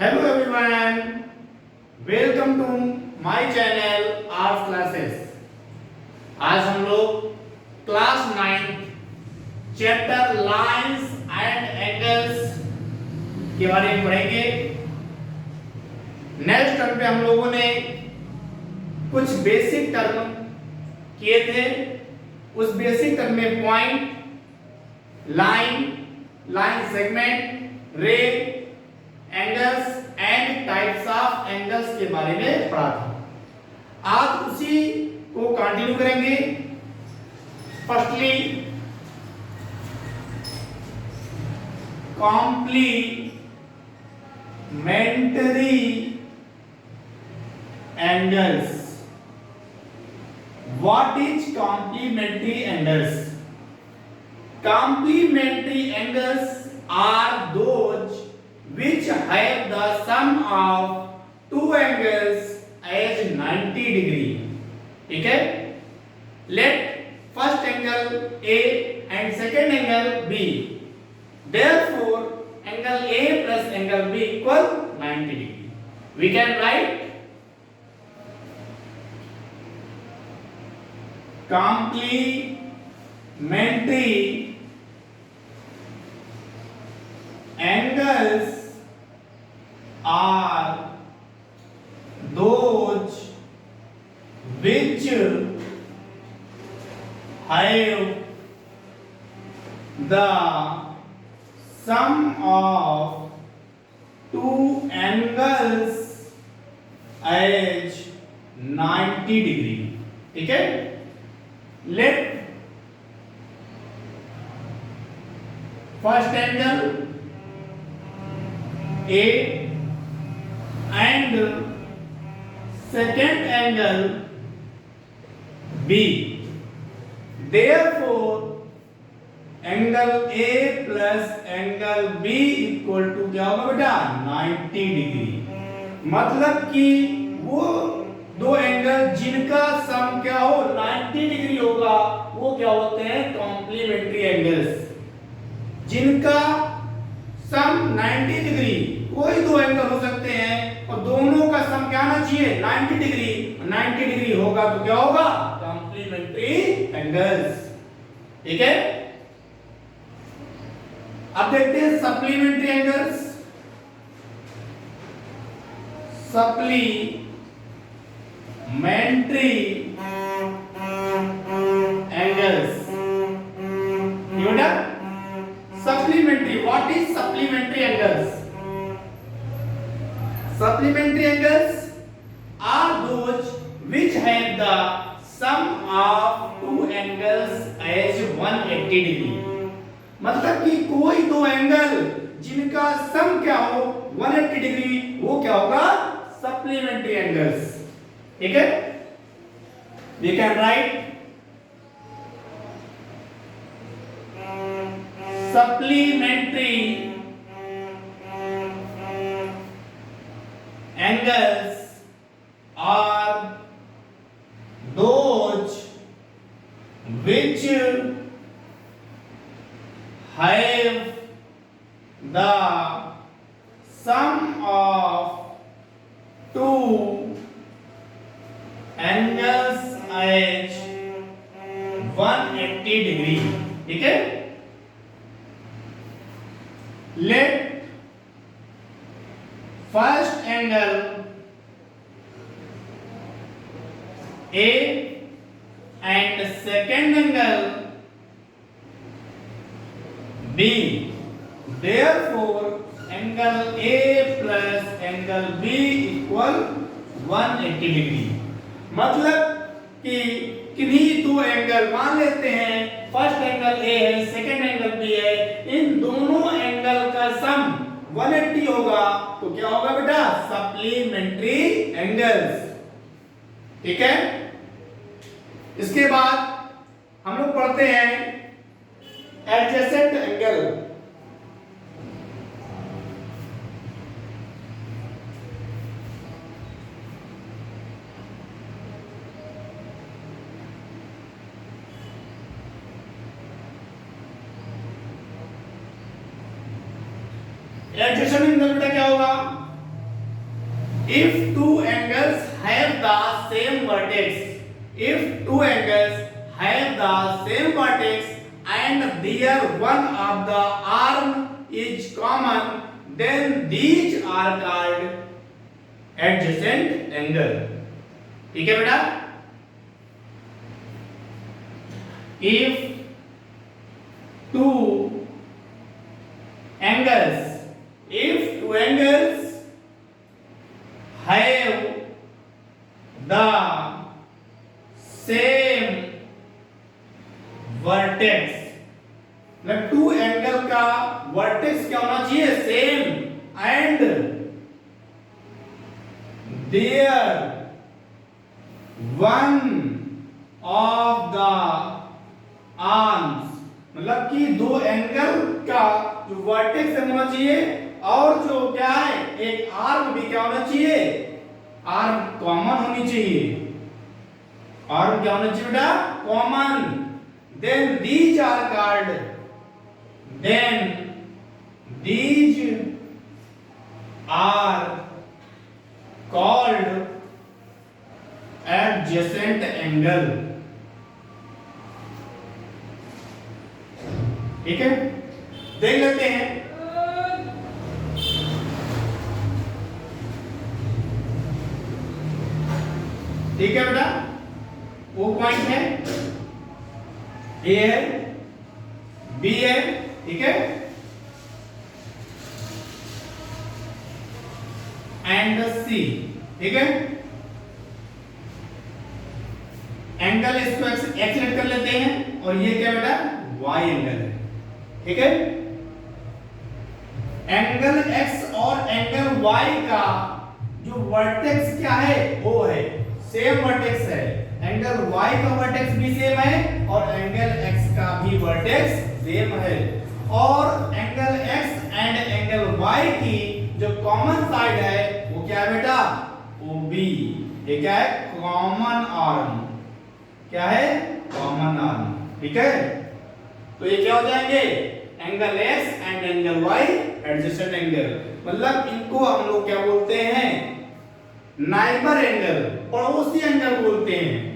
Hello everyone, welcome to my channel arts classes. आज हम लोग class 9 chapter lines and angles के बारे में पढ़ेंगे। नेक्स्ट टर्म पे हम लोगों ने कुछ बेसिक टर्म किए थे। उस बेसिक टर्म में पॉइंट, लाइन, लाइन सेगमेंट, रे, angles and types of angles के बारे में पढ़ा था। आज उसी को कंटिन्यू करेंगे। Firstly complementary angles. What is complementary angles? Complementary angles are those which have the sum of two angles as 90 degree. ठीक है? Let first angle A and second angle B. Therefore, angle A plus angle B equal 90 degree. We can write complementary angles are those which have the sum of two angles as 90 degree. ठीक है? Let first angle A and second angle B. Therefore, angle A plus angle B equal to क्या होगा बेटा? 90 degree. मतलब कि वो दो angle जिनका सम क्या हो 90 डिग्री होगा वो क्या होते हैं? Complementary angles. जिनका सम 90 डिग्री, कोई दो एंगल हो सकते हैं और दोनों का सम क्या आना चाहिए? 90 डिग्री। 90 डिग्री होगा तो क्या होगा? Complementary angles. ठीक है? अब देखते हैं supplementary angles. Supplementary angles. Supplementary. What is supplementary angles? Supplementary angles are those which have the sum of two angles as 180 degree. मतलब कि कोई दो एंगल जिनका सम क्या हो 180 डिग्री वो क्या होगा? Supplementary angles. ठीक है? We can write supplementary angles are those which have the sum of two angles as 180 degree. ठीक है? Let first angle A and second angle B. Therefore, angle A plus angle B equal 180 degree. मतलब कि किन्हीं दो angle मान लेते हैं, first angle A है, सेकंड एंगल बी है, इन दोनों एंगल का सम 180 होगा तो क्या होगा बेटा? Supplementary angles. ठीक है? इसके बाद हम लोग पढ़ते हैं एडजेसेंट एंगल। एडजेसेंट एंगल बेटा क्या होगा? if two angles have the same vertex, if two angles have the same vertex and there one of the arm is common, then these are called adjacent angle. ठीक है बेटा? If two angles have the same vertex, मतलब two angle का vertex क्या होना चाहिए? Same, and their one of the arms, मतलब कि दो एंगल का जो वर्टेक्स होना चाहिए और जो क्या है एक आर्म भी क्या होना चाहिए? आर्म कॉमन होनी चाहिए। आर्म क्या होना चाहिए बेटा? Common. then these are called adjacent angle। ठीक है, देख लेते हैं। ठीक है बेटा, वो पॉइंट है, ए है, बी है, ठीक है, एंड सी। ठीक है, एंगल इसको एक्सलेट कर लेते हैं और ये क्या बेटा? वाई एंगल है। ठीक है, एंगल एक्स और एंगल वाई का जो वर्टेक्स क्या है? वो है सेम वर्टेक्स है। एंगल y का वर्टेक्स भी सेम है और एंगल x का भी वर्टेक्स सेम है, और angle x and angle y की जो कॉमन साइड है वो क्या है बेटा? OB। ये क्या है? Common arm. क्या है? Common arm. ठीक है, तो ये क्या हो जाएंगे? Angle x and angle y adjacent angle. मतलब इनको हम लोग क्या बोलते हैं? नाइबर एंगल, पड़ोसी एंगल बोलते हैं।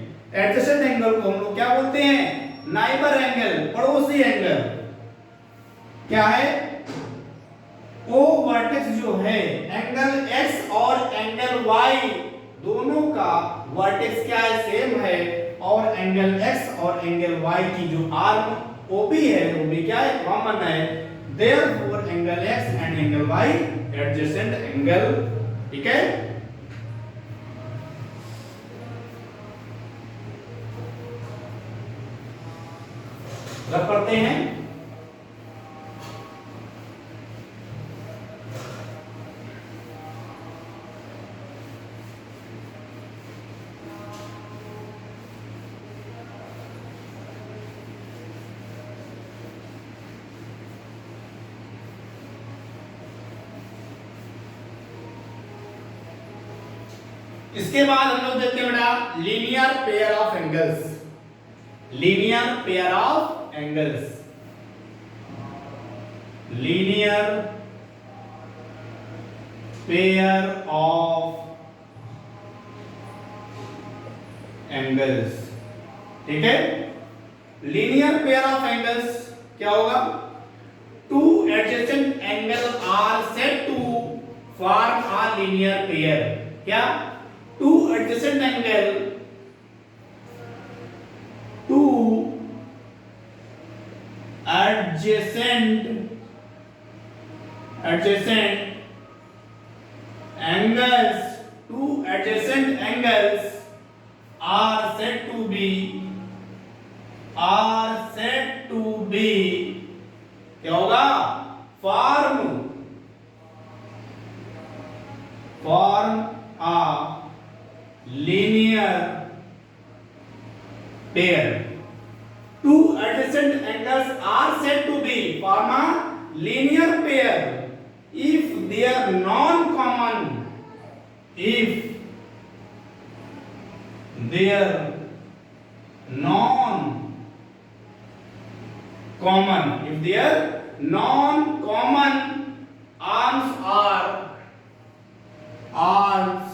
एडजेसेंट एंगल को हम लोग क्या बोलते हैं? नाइबर एंगल, पड़ोसी एंगल। क्या है? ओ वर्टेक्स जो है एंगल x और एंगल y दोनों का वर्टेक्स क्या है? सेम है, और एंगल x और एंगल y की जो आर्म OB है वो भी क्या है? कॉमन है। Therefore angle x and angle y adjacent angle. ठीक है, रब करते हैं। इसके बाद हम लोग देखते हैं बेटा linear pair of angles. Linear pair of angles, linear pair of angles. ठीक है, लीनियर पेयर ऑफ एंगल्स क्या होगा? Two adjacent angle are said to form a linear pair. क्या? Two adjacent angle, two adjacent angles, two adjacent angles are said to be क्या होगा? form a linear pair। Two adjacent angles are said to be form a linear pair if they are non-common. If they are non-common, if they are non-common arms are arms,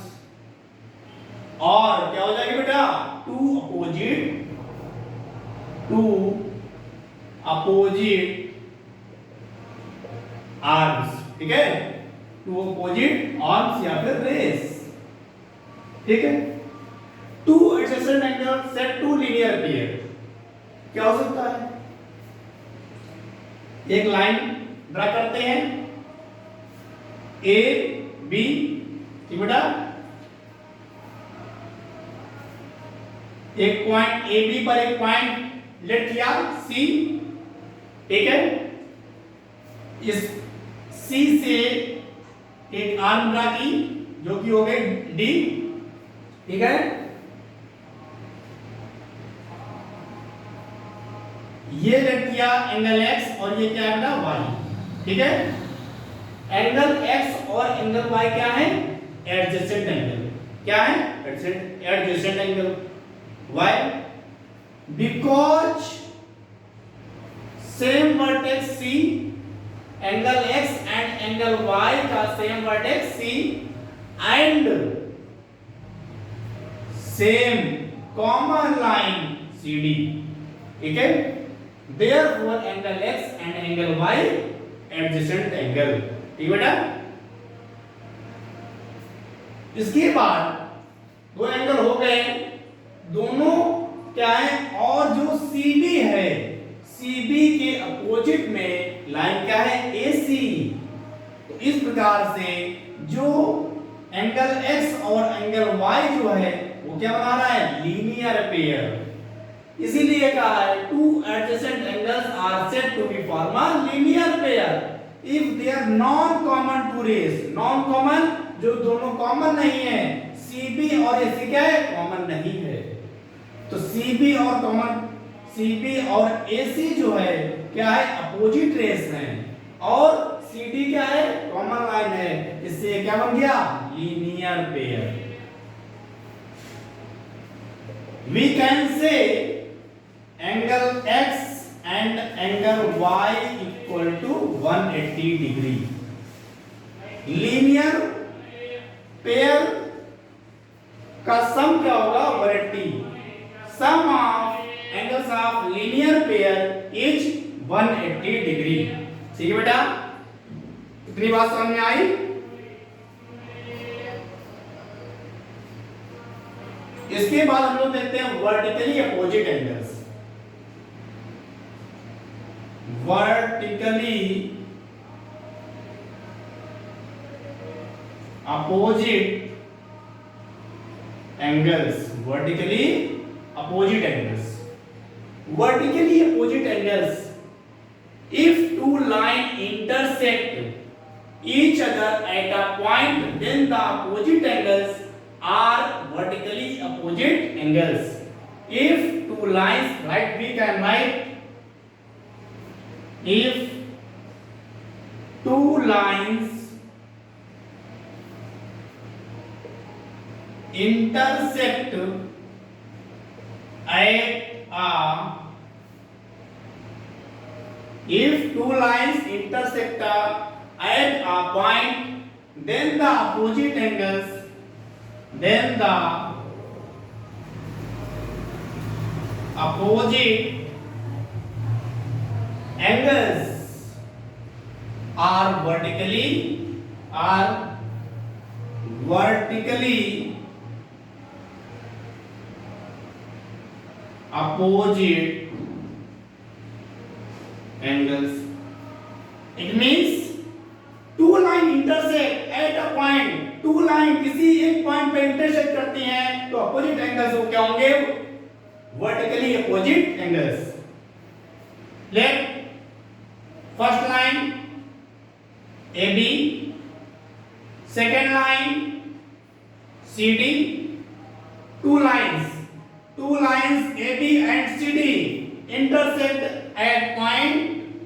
और क्या हो जाएगी बेटा, to opposite arms, ठीक है, to opposite arms या फिर rays, ठीक है। Two adjacent angle set to linear pair, क्या हो सकता है, एक लाइन ड्रा करते हैं ए बी, ठीक बेटा, एक पॉइंट ए बी पर एक पॉइंट लेट किया सी, ठीक है, इस सी से एक आर्म ड्रा की जो कि हो गई डी, ठीक है, ये लेट किया एंगल एक्स और ये क्या है बेटा वाई, ठीक है। एंगल एक्स और एंगल वाई क्या है, एडजेसेंट एंगल, क्या है, adjacent angle. Why? Because same vertex C, angle X and angle Y का same vertex C and same common line CD, ठीक है। Therefore angle X and angle Y adjacent angle, ठीक बेटा। इसके बाद दो एंगल हो गए, दोनों क्या है, और जो CD है, CB के अपोजिट में लाइन क्या है, AC। तो इस प्रकार से जो एंगल X और एंगल Y जो है वो क्या बना रहा है, लीनियर पेयर। इसीलिए कहा है two adjacent angles are said to be form a linear pair if they are non common two rays. Non common, जो दोनों कॉमन नहीं है, CB और AC क्या है, कॉमन नहीं है। तो CB और AC जो है क्या है, अपोजिट रेस है, और CD क्या है, कॉमन लाइन है, इससे क्या बन गया, linear pair. We can say angle X and angle Y equal to 180 degree. Linear pair का सम क्या होगा, 180। Sum of angles of linear pair is 180 degree, ठीक है बेटा, इतनी बात समझ में आई। इसके बाद हम लोग देखते हैं vertically opposite angles. Vertically opposite angles, vertically opposite angles. Vertically opposite angles, if two lines intersect each other at a point, then the opposite angles are vertically opposite angles. If two lines, right, we can write, if two lines intersect at a, if two lines intersect at a point, then the opposite angles, then the opposite angles are vertically opposite angles. It means two line intersect at a point, two line किसी एक point पे intersect करती हैं, तो opposite angles वो क्या होंगे, vertically opposite angles. Let first line AB, second line CD, two lines AB and CD intersect at point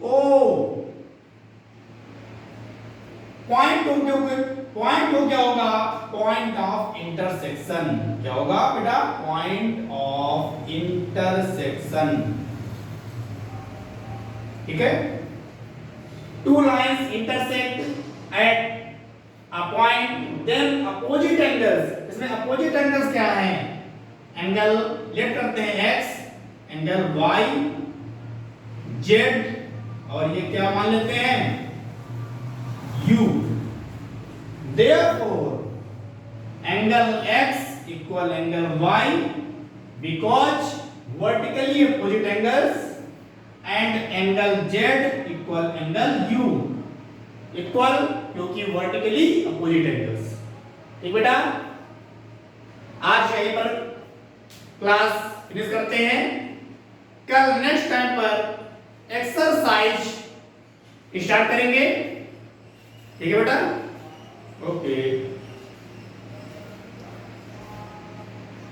O. Point O क्या होगा, point of intersection, क्या होगा बेटा, point of intersection, ठीक है। Two lines intersect at a point then opposite angles. इसमें opposite angles क्या हैं? एंगल लेट करते हैं x, एंगल y, z, और ये क्या मान लेते हैं u। Therefore angle x equal angle y because vertically opposite angles, and angle z equal angle u equal क्योंकि vertically opposite angles। ठीक बेटा, आज यहीं पर क्लास फिनिश करते हैं। कल नेक्स्ट टाइम पर एक्सरसाइज स्टार्ट करेंगे। ठीक है बेटा, ओके।